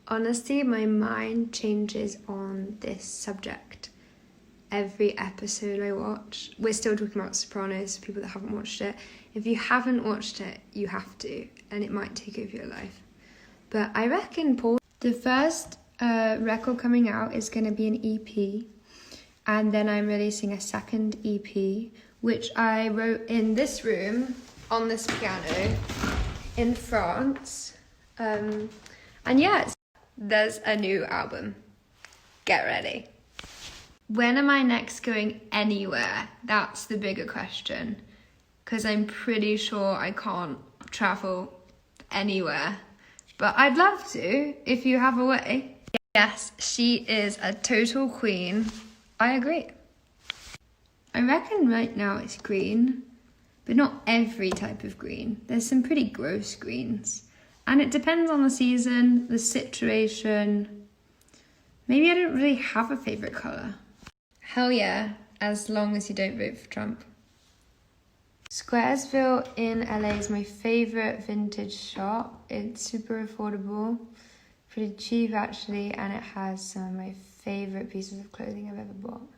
Honestly, my mind changes on this subject every episode I watch. We're still talking about Sopranos for people that haven't watched it. If you haven't watched it, you have to, and it might take over your life. But I reckon the first record coming out is going to be an EP, and then I'm releasing a second EP, which I wrote in this room on this piano in France. And yeah, there's a new album. Get ready. When am I next going anywhere? That's the bigger question. Because I'm pretty sure I can't travel anywhere. But I'd love to, if you have a way. Yes, she is a total queen. I agree. I reckon right now it's green, but not every type of green. There's some pretty gross greens. And it depends on the season, the situation. Maybe I don't really have a favourite colour. Hell yeah, as long as you don't vote for Trump. Squaresville in LA is my favourite vintage shop. It's super affordable, pretty cheap actually, and it has some of my favourite pieces of clothing I've ever bought.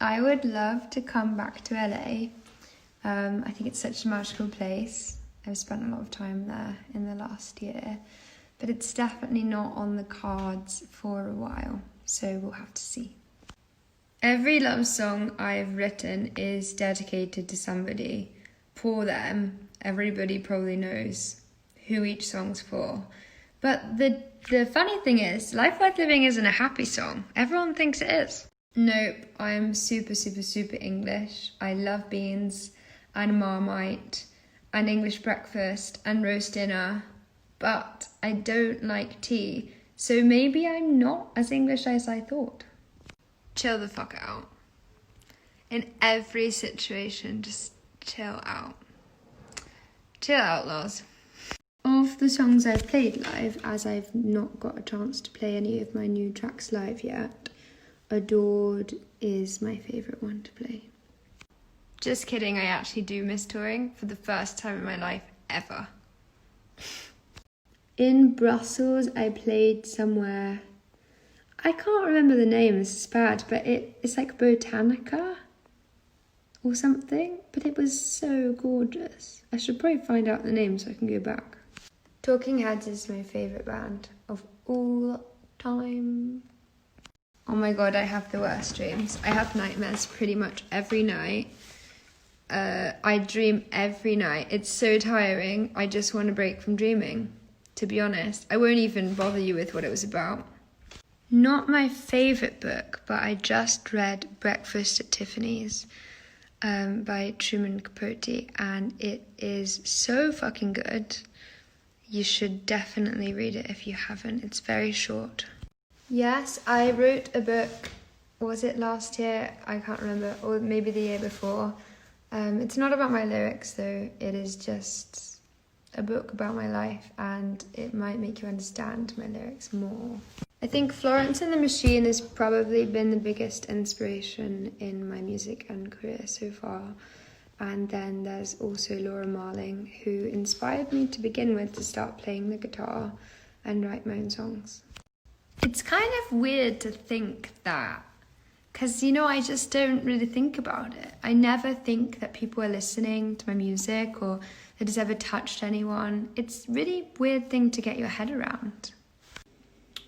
I would love to come back to LA. I think it's such a magical place. I've spent a lot of time there in the last year, but it's definitely not on the cards for a while, so we'll have to see. Every love song I've written is dedicated to somebody. For them, everybody probably knows who each song's for. But the funny thing is, Life Worth Living isn't a happy song. Everyone thinks it is. Nope, I'm super, super, super English. I love beans and Marmite and English breakfast and roast dinner, but I don't like tea, so maybe I'm not as English as I thought. Chill the fuck out. In every situation, just chill out. Chill out, Lars. Of the songs I've played live, as I've not got a chance to play any of my new tracks live yet, Adored is my favourite one to play. Just kidding, I actually do miss touring for the first time in my life ever. In Brussels, I played somewhere, I can't remember the name, this is bad, but it's like Botanica or something, but it was so gorgeous. I should probably find out the name so I can go back. Talking Heads is my favourite band of all time. Oh my god, I have the worst dreams. I have nightmares pretty much every night. I dream every night. It's so tiring. I just want to break from dreaming, to be honest. I won't even bother you with what it was about. Not my favourite book, but I just read Breakfast at Tiffany's by Truman Capote, and it is so fucking good. You should definitely read it if you haven't. It's very short. Yes, I wrote a book, was it last year? I can't remember, or maybe the year before. It's not about my lyrics though, it is just a book about my life, and it might make you understand my lyrics more. I think Florence and the Machine has probably been the biggest inspiration in my music and career so far. And then there's also Laura Marling, who inspired me to begin with to start playing the guitar and write my own songs. It's kind of weird to think that, because, you know, I just don't really think about it. I never think that people are listening to my music or that it's ever touched anyone. It's a really weird thing to get your head around.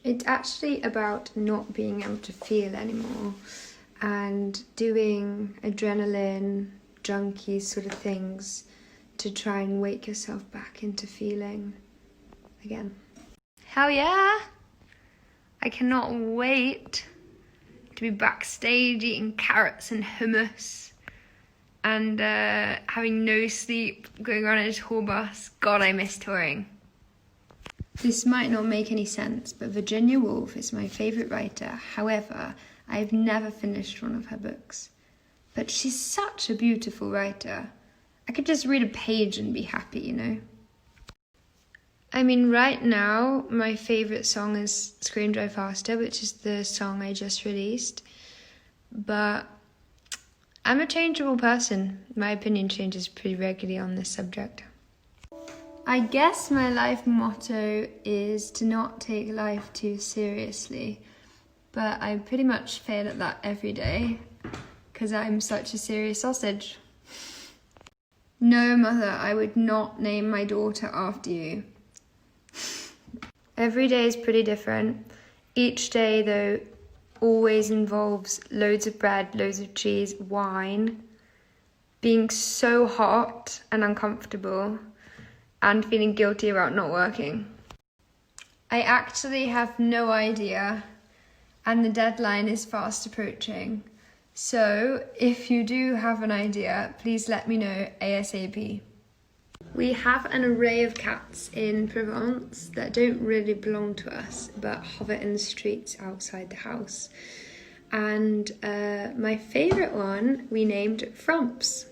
It's actually about not being able to feel anymore and doing adrenaline, junkie sort of things to try and wake yourself back into feeling again. Hell yeah! I cannot wait to be backstage eating carrots and hummus and having no sleep, going around in a tour bus. God, I miss touring. This might not make any sense, but Virginia Woolf is my favourite writer. However, I've never finished one of her books. But she's such a beautiful writer. I could just read a page and be happy, you know? I mean, right now, my favourite song is Scream Drive Faster, which is the song I just released. But I'm a changeable person. My opinion changes pretty regularly on this subject. I guess my life motto is to not take life too seriously, but I pretty much fail at that every day because I'm such a serious sausage. No, mother, I would not name my daughter after you. Every day is pretty different. Each day, though, always involves loads of bread, loads of cheese, wine, being so hot and uncomfortable, and feeling guilty about not working. I actually have no idea, and the deadline is fast approaching. So if you do have an idea, please let me know ASAP. We have an array of cats in Provence that don't really belong to us, but hover in the streets outside the house. And my favourite one we named Frumps,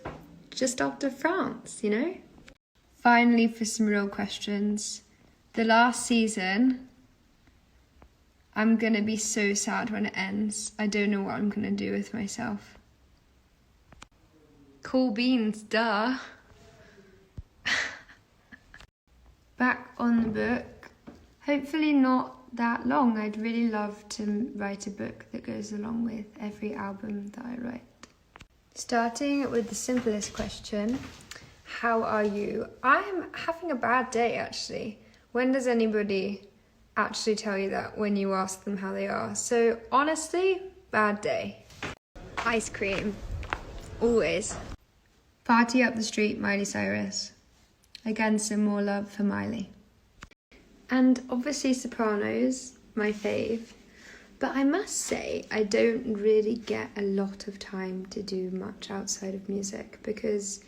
just after France, you know? Finally, for some real questions. The last season, I'm gonna be so sad when it ends. I don't know what I'm gonna do with myself. Cool beans, duh. Back on the book. Hopefully not that long. I'd really love to write a book that goes along with every album that I write. Starting with the simplest question. How are you? I'm having a bad day, actually. When does anybody actually tell you that when you ask them how they are? So honestly, bad day. Ice cream. Always. Party up the street, Miley Cyrus. Again, some more love for Miley. And obviously Sopranos, my fave. But I must say, I don't really get a lot of time to do much outside of music because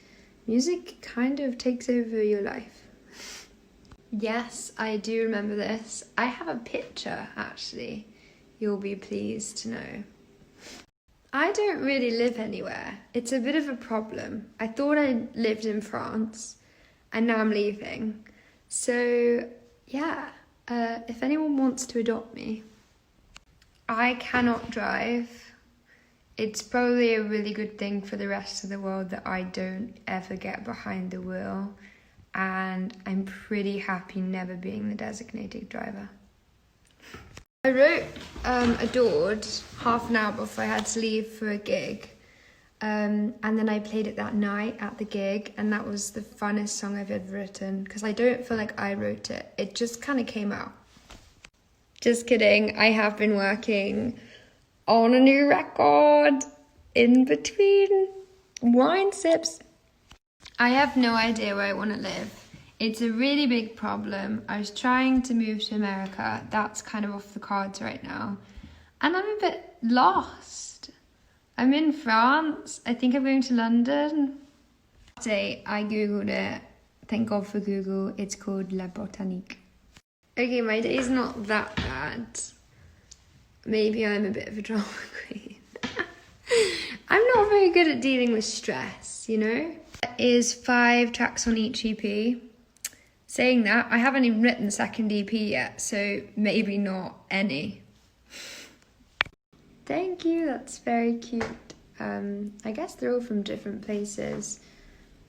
music kind of takes over your life. Yes, I do remember this. I have a picture, actually. You'll be pleased to know. I don't really live anywhere. It's a bit of a problem. I thought I lived in France, and now I'm leaving. So, yeah, if anyone wants to adopt me. I cannot drive. It's probably a really good thing for the rest of the world that I don't ever get behind the wheel, and I'm pretty happy never being the designated driver. I wrote Adored half an hour before I had to leave for a gig, and then I played it that night at the gig, and that was the funnest song I've ever written because I don't feel like I wrote it. It just kind of came out. Just kidding, I have been working on a new record in between wine sips. I have no idea where I want to live. It's a really big problem. I was trying to move to America. That's kind of off the cards right now. And I'm a bit lost. I'm in France. I think I'm going to London. Today I googled it. Thank God for Google. It's called La Botanique. Okay, my day's not that bad. Maybe I'm a bit of a drama queen. I'm not very good at dealing with stress, you know? There is 5 tracks on each EP. Saying that, I haven't even written the second EP yet, so maybe not any. Thank you, that's very cute. I guess they're all from different places.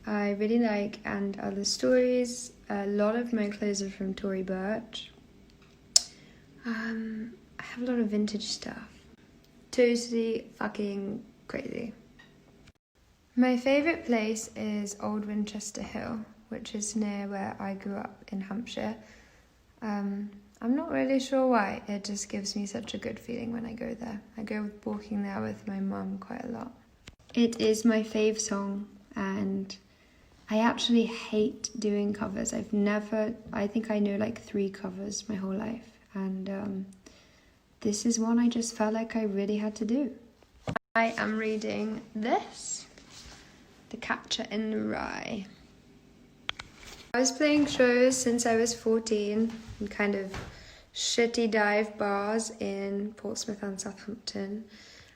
I really like And Other Stories. A lot of my clothes are from Tory Burch. I have a lot of vintage stuff. Totally fucking crazy. My favourite place is Old Winchester Hill, which is near where I grew up in Hampshire. I'm not really sure why, it just gives me such a good feeling when I go there. I go walking there with my mum quite a lot. It is my fave song, and I actually hate doing covers. I think I know like 3 covers my whole life, and this is one I just felt like I really had to do. I am reading this, The Catcher in the Rye. I was playing shows since I was 14 in kind of shitty dive bars in Portsmouth and Southampton.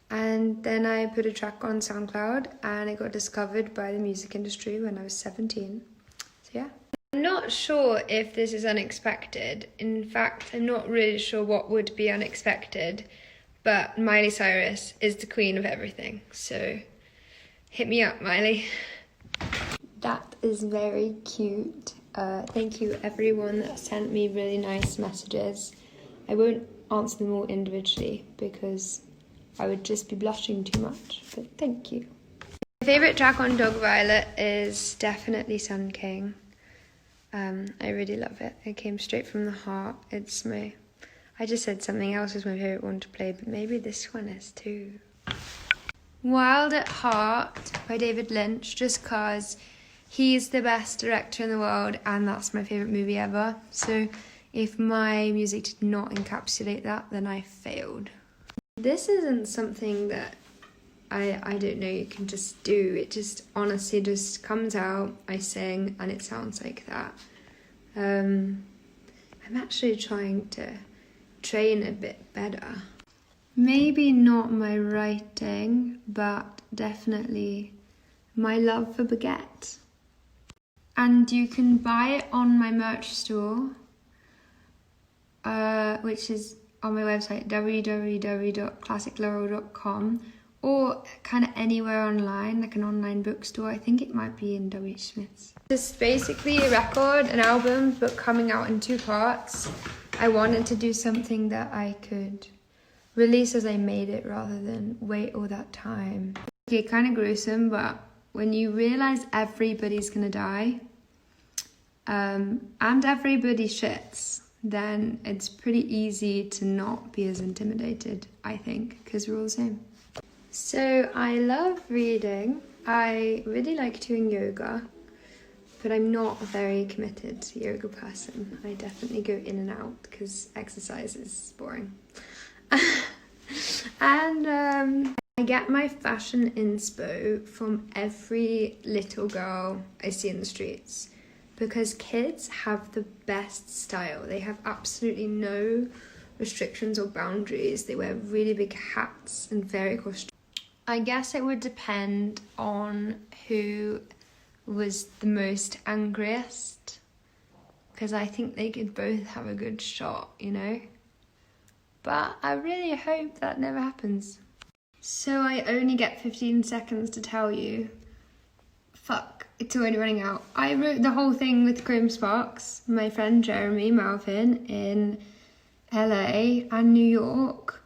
And then I put a track on SoundCloud and it got discovered by the music industry when I was 17. So yeah. I'm not sure if this is unexpected. In fact, I'm not really sure what would be unexpected, but Miley Cyrus is the queen of everything. So hit me up, Miley. That is very cute. Thank you everyone that sent me really nice messages. I won't answer them all individually because I would just be blushing too much, but thank you. My favourite track on Dog Violet is definitely Sun King. I really love it. It came straight from the heart. I just said something else was my favourite one to play, but maybe this one is too. Wild at Heart by David Lynch, just cause he's the best director in the world and that's my favourite movie ever. So if my music did not encapsulate that, then I failed. This isn't something that I don't know you can just do. It just honestly just comes out, I sing, and it sounds like that. I'm actually trying to train a bit better. Maybe not my writing, but definitely my love for baguette. And you can buy it on my merch store, which is on my website www.classiclaurel.com, or kind of anywhere online, like an online bookstore. I think it might be in W.H. Smith's. This is basically a record, an album, but coming out in 2 parts. I wanted to do something that I could release as I made it rather than wait all that time. Okay, kind of gruesome, but when you realise everybody's gonna die, and everybody shits, then it's pretty easy to not be as intimidated, I think, because we're all the same. So I love reading. I really like doing yoga, but I'm not a very committed yoga person. I definitely go in and out because exercise is boring. And I get my fashion inspo from every little girl I see in the streets, because kids have the best style. They have absolutely no restrictions or boundaries. They wear really big hats and very costumes. I guess it would depend on who was the most angriest, because I think they could both have a good shot, you know? But I really hope that never happens. So I only get 15 seconds to tell you. Fuck, it's already running out. I wrote the whole thing with Chrome Sparks, my friend Jeremy Malvin in LA and New York.